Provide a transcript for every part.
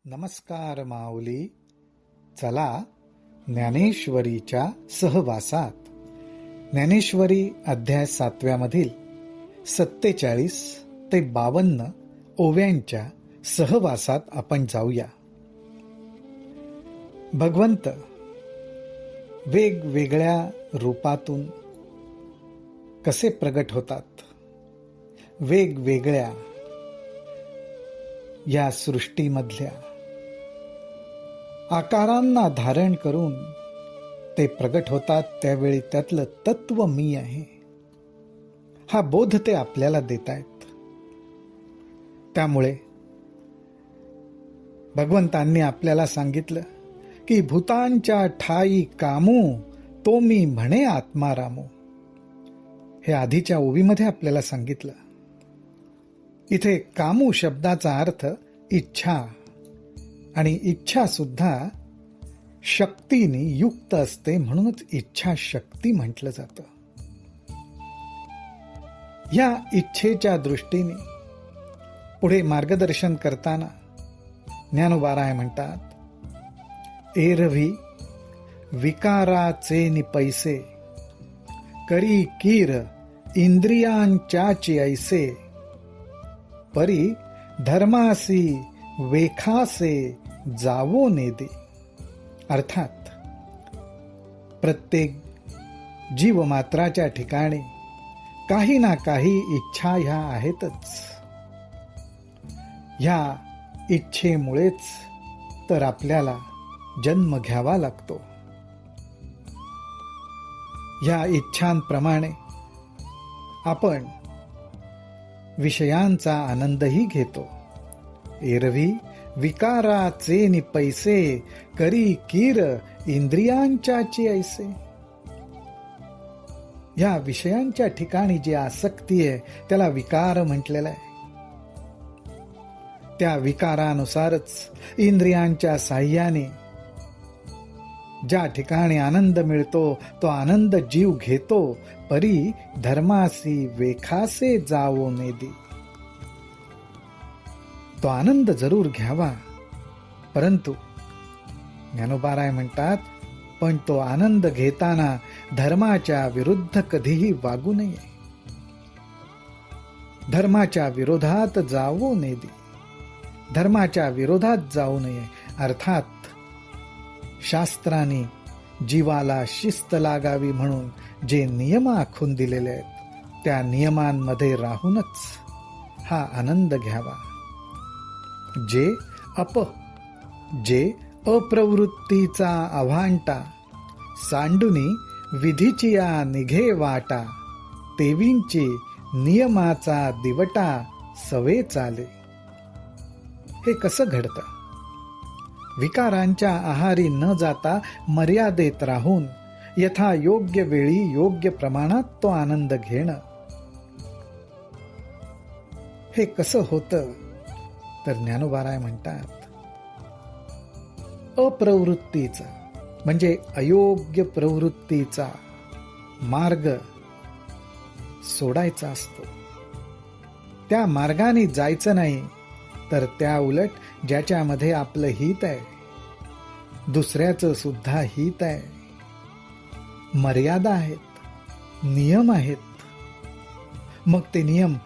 नमस्कार माऊली. चला ज्ञानेश्वरीच्या सहवासात. ज्ञानेश्वरी अध्याय 7 मधील 47 ते 52 ओव्यांच्या सहवासात आपण जाऊया. भगवंत वेगवेगळ्या रूपातून कसे प्रगट होतात, वेगवेगळ्या या सृष्टीमधल्या आकारांना धारण करून ते प्रगट होतात. त्यावेळी त्यातलं तत्व मी आहे हा बोध ते आपल्याला देत आहेत. त्यामुळे भगवंतांनी आपल्याला सांगितलं की भूतांच्या ठाई कामू तो मी म्हणे आत्मा रामू. हे आधीच्या ओवीमध्ये आपल्याला सांगितलं. इथे कामू शब्दाचा अर्थ इच्छा, आणि इच्छा सुद्धा शक्तीने युक्त असते, म्हणूनच इच्छा शक्ती म्हटलं जातं. या इच्छेच्या दृष्टीने पुढे मार्गदर्शन करताना ज्ञानोबाराय म्हणतात, एरवी विकाराचे निपैसे करी कीर इंद्रियांच्याची ऐसे परी धर्मासी वेखासे जावो नेदे. अर्थात प्रत्येक जीवमात्राच्या ठिकाणी काही ना काही इच्छा ह्या आहेतच. ह्या इच्छेमुळेच तर आपल्याला जन्म घ्यावा लागतो. ह्या इच्छांप्रमाणे आपण विषयांचा आनंदही घेतो. एरवी विकाराचे निपैसे करी कीर इंद्रियांच्याची ऐसे. या विषयांच्या ठिकाणी जी आसक्ती आहे त्याला विकार म्हटलेला आहे. त्या विकारानुसारच इंद्रियांच्या साह्याने ज्या ठिकाणी आनंद मिळतो तो आनंद जीव घेतो. परी धर्मासी वेखासे जावो नेदी. तो आनंद जरूर घ्यावा, परंतु ज्ञानोबाराय म्हणतात, पण तो आनंद घेताना धर्माच्या विरुद्ध कधीही वागू नये. धर्माच्या विरोधात जावो नेदी. धर्माच्या विरोधात जाऊ नये. अर्थात शास्त्राने जीवाला शिस्त लागावी म्हणून जे नियम आखून दिलेले आहेत त्या नियमांमध्ये राहूनच हा आनंद घ्यावा. जे अप्रवृत्तीचा अभांटा सांडुनी विधीचिया निघे वाटा तेवींची नियमाचा दिवटा सवे चाले. हे कसं घडतं? विकारांच्या आहारी न जाता मर्यादेत राहून यथा योग्य वेळी योग्य प्रमाणात तो आनंद घेणं. हे कसं होतं तर ज्ञानोबाराय म्हणतात, अप्रवृत्तीचा म्हणजे अयोग्य प्रवृत्तीचा मार्ग सोडायचा असतो. त्या मार्गाने जायचं नाही, तर त्या उलट ज्याच्यामध्ये आपलं हित आहे, दुसऱ्याचं सुद्धा हित आहे, मर्यादा आहेत, नियम आहेत. मग ते नियम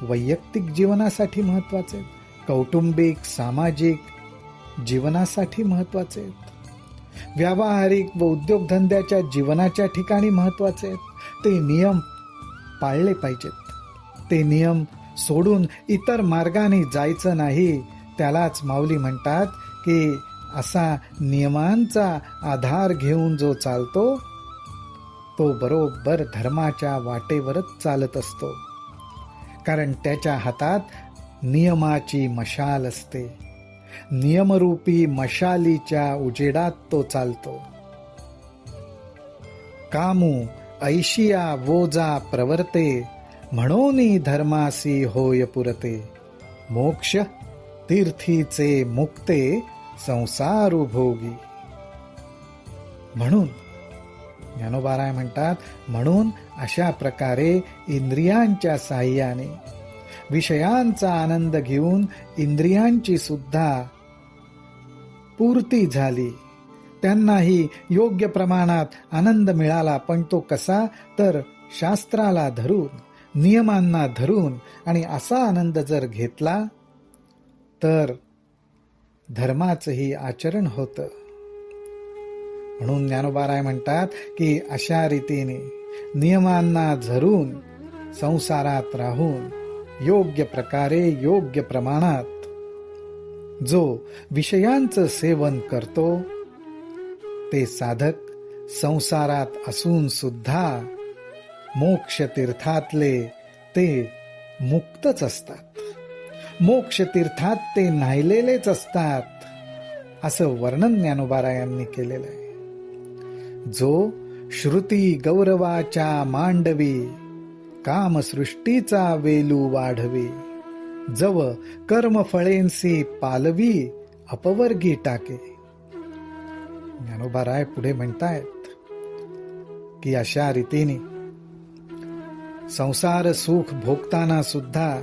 वैयक्तिक जीवनासाठी महत्वाचे आहेत, कौटुंबिक सामाजिक जीवनासाठी महत्वाचे आहेत, व्यावहारिक व उद्योगधंद्याच्या जीवनाच्या ठिकाणी महत्वाचे आहेत. ते नियम पाळले पाहिजेत. ते नियम सोडून इतर मार्गाने जायचं नाही. त्यालाच माऊली म्हणतात की असा नियमांचा आधार घेऊन जो चालतो तो बरोबर धर्माच्या वाटेवरच चालत असतो. कारण त्याच्या हातात नियमाची मशाल असते. नियमरूपी मशालीच्या उजेडात तो चालतो. कामू ऐशिया वोजा प्रवर्ते म्हणोनी धर्मासी होय पुरते. मोक्ष तीर्थीचे मुक्ते संसारू भोगी. म्हणून ज्ञानोबाराय म्हणतात, म्हणून अशा प्रकारे इंद्रियांच्या साह्याने विषयांचा आनंद घेऊन इंद्रियांची सुद्धा पूर्ती झाली. त्यांनाही योग्य प्रमाणात आनंद मिळाला, पण तो कसा, तर शास्त्राला धरून, नियमांना धरून. आणि असा आनंद जर घेतला तर धर्माचंही आचरण होतं. म्हणून ज्ञानोबा म्हणतात की अशा रीतीने नियमांना धरून संसारात राहून योग्य प्रकारे योग्य प्रमाणात जो विषयांचं सेवन करतो ते साधक संसारात असून सुद्धा मोक्ष तीर्थातले ते मुक्तच असतात. मोक्ष तीर्थात ते न्हायलेलेच असतात, असं वर्णन ज्ञानोबारायांनी केलेलं आहे. जो श्रुती गौरवाच्या मांडवी, कामसृष्टीचा वेलू वाढवी, जव कर्मफळेंसी पालवी, अपवर्गी टाके. ज्ञानोबाराय पुढे म्हणतायत की अशा रीतीने संसार सुख भोगताना सुद्धा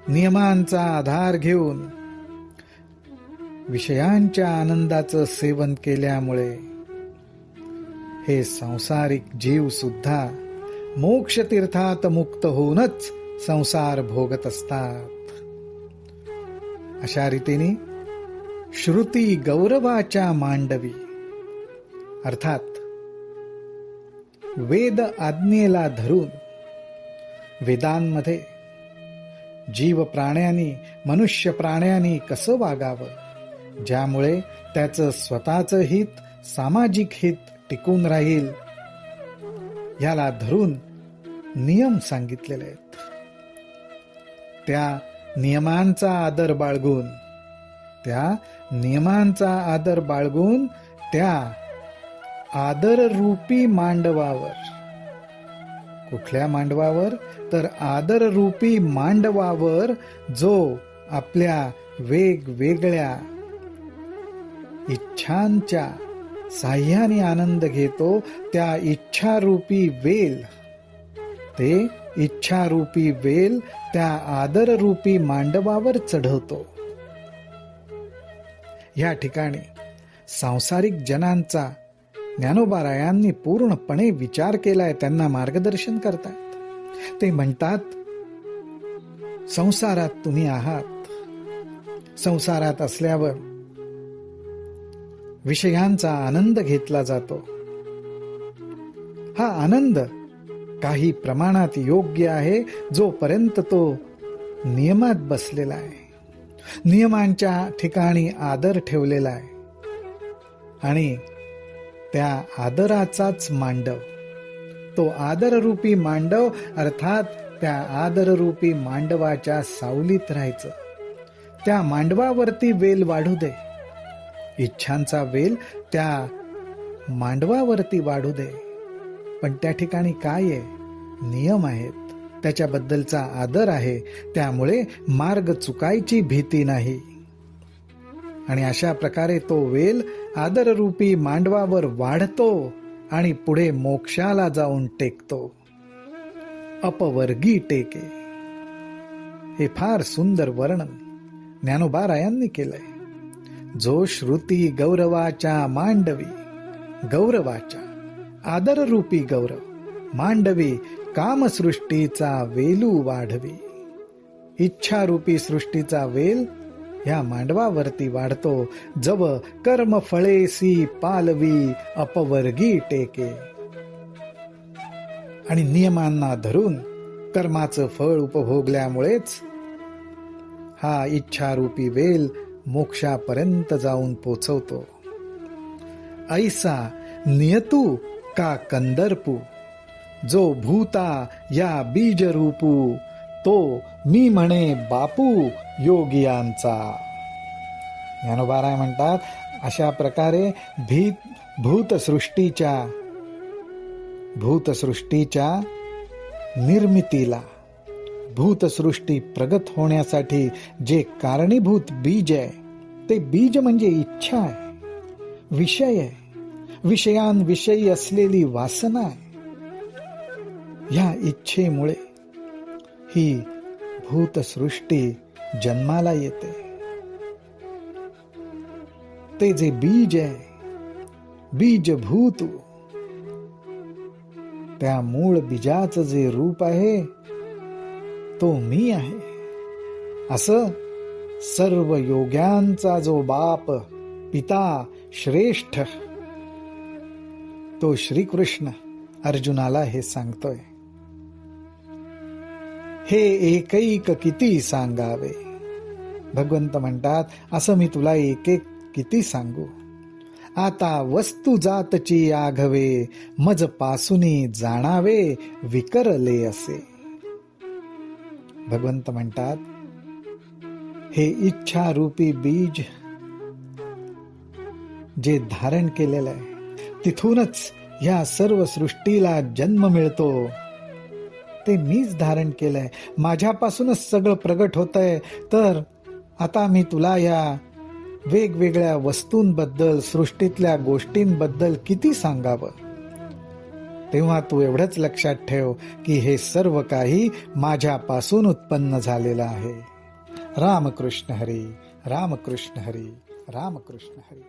नियमांचा आधार घेऊन विषयांच्या आनंदाचं सेवन केल्यामुळे हे सांसारिक जीव सुद्धा मोक्ष तीर्थात मुक्त होऊनच संसार भोगत असतात. अशा रीतीने श्रुती गौरवाच्या मांडवी, अर्थात वेद आज्ञेला धरून वेदांमध्ये जीव प्राण्यांनी, मनुष्य प्राण्यांनी कसं वागावं, ज्यामुळे त्याचं स्वतःचं हित, सामाजिक हित टिकून राहील, याला धरून नियम सांगितलेले आहेत. त्या नियमांचा आदर बाळगून, त्या आदररूपी मांडवावर, कुठल्या मांडवावर, तर आदररूपी मांडवावर जो आपल्या वेगवेगळ्या इच्छांच्या साह्याने आनंद घेतो, त्या इच्छारूपी वेल, ते इच्छारूपी वेल त्या आदररूपी मांडवावर चढवतो. या ठिकाणी सांसारिक जनांचा ज्ञानोबारायांनी पूर्णपणे विचार केलाय, त्यांना मार्गदर्शन करतायत. ते म्हणतात, संसारात तुम्ही आहात, संसारात असल्यावर विषयांचा आनंद घेतला जातो. हा आनंद काही प्रमाणात योग्य आहे, जोपर्यंत तो नियमात बसलेला आहे, नियमांच्या ठिकाणी आदर ठेवलेला आहे. आणि त्या आदराचाच मांडव, तो आदररूपी मांडव, अर्थात त्या आदररूपी मांडवाच्या सावलीत राहायचं. त्या मांडवावरती वेल वाढू दे, इच्छांचा वेल त्या मांडवावरती वाढू दे, पण त्या ठिकाणी काय आहे, नियम आहेत, त्याच्याबद्दलचा आदर आहे, त्यामुळे मार्ग चुकायची भीती नाही. आणि अशा प्रकारे तो वेल आदररूपी मांडवावर वाढतो आणि पुढे मोक्षाला जाऊन टेकतो. अपवर्गी टेके. हे फार सुंदर वर्णन ज्ञानोबारायांनी केलंय. जो श्रुती गौरवाच्या मांडवी, गौरवाच्या आदररूपी गौरव, मांडवी कामसृष्टीचा वेलू वाढवी. इच्छारूपी सृष्टीचा वेल ह्या मांडवावरती वाढतो. जव कर्मफळेसी पालवी, अपवर्गी टेके. आणि नियमांना धरून कर्माचं फळ उपभोगल्यामुळेच हा इच्छारूपी वेल मोक्षापर्यंत जाऊन पोचवतो. ऐसा नियतू का कंदर्पू, जो भूता या बीजरूपू, तो मी म्हणे बापू योगियांचा. ज्ञानोबाराय म्हणतात, अशा प्रकारे भूतसृष्टीच्या निर्मितीला, भूतसृष्टी प्रगत होण्यासाठी जे कारणीभूत बीज आहे, ते बीज म्हणजे इच्छा आहे, विषय आहे, विषयांविषयी असलेली वासना आहे. या इच्छेमुळे ही भूतसृष्टी जन्माला येते. ते जे बीज आहे, बीजभूत, त्या मूळ बीजाचं जे रूप आहे तो मी आहे. असं सर्व योग्यांचा जो बाप, पिता, श्रेष्ठ, तो श्रीकृष्ण अर्जुनाला हे सांगतोय. हे एकैक किती सांगावे. भगवंत म्हणतात, असं मी तुला एक एक किती सांगू. आता वस्तू जातची आघवे, मज पासूनी जाणावे विकरले असे. भगवंत म्हणतात, हे इच्छा रूपी बीज जे धारण केलेलं आहे, तिथूनच या सर्व सृष्टीला जन्म मिळतो. ते मीच धारण केलंय, माझ्यापासूनच सगळं प्रगट होतंय. तर आता मी तुला या वेगवेगळ्या वस्तूंबद्दल, सृष्टीतल्या गोष्टींबद्दल किती सांगावं. तेव्हा तू एवढंच लक्षात ठेव की हे सर्व काही माझ्यापासून उत्पन्न झालेलं आहे. रामकृष्ण हरी, रामकृष्ण हरी, रामकृष्ण हरी.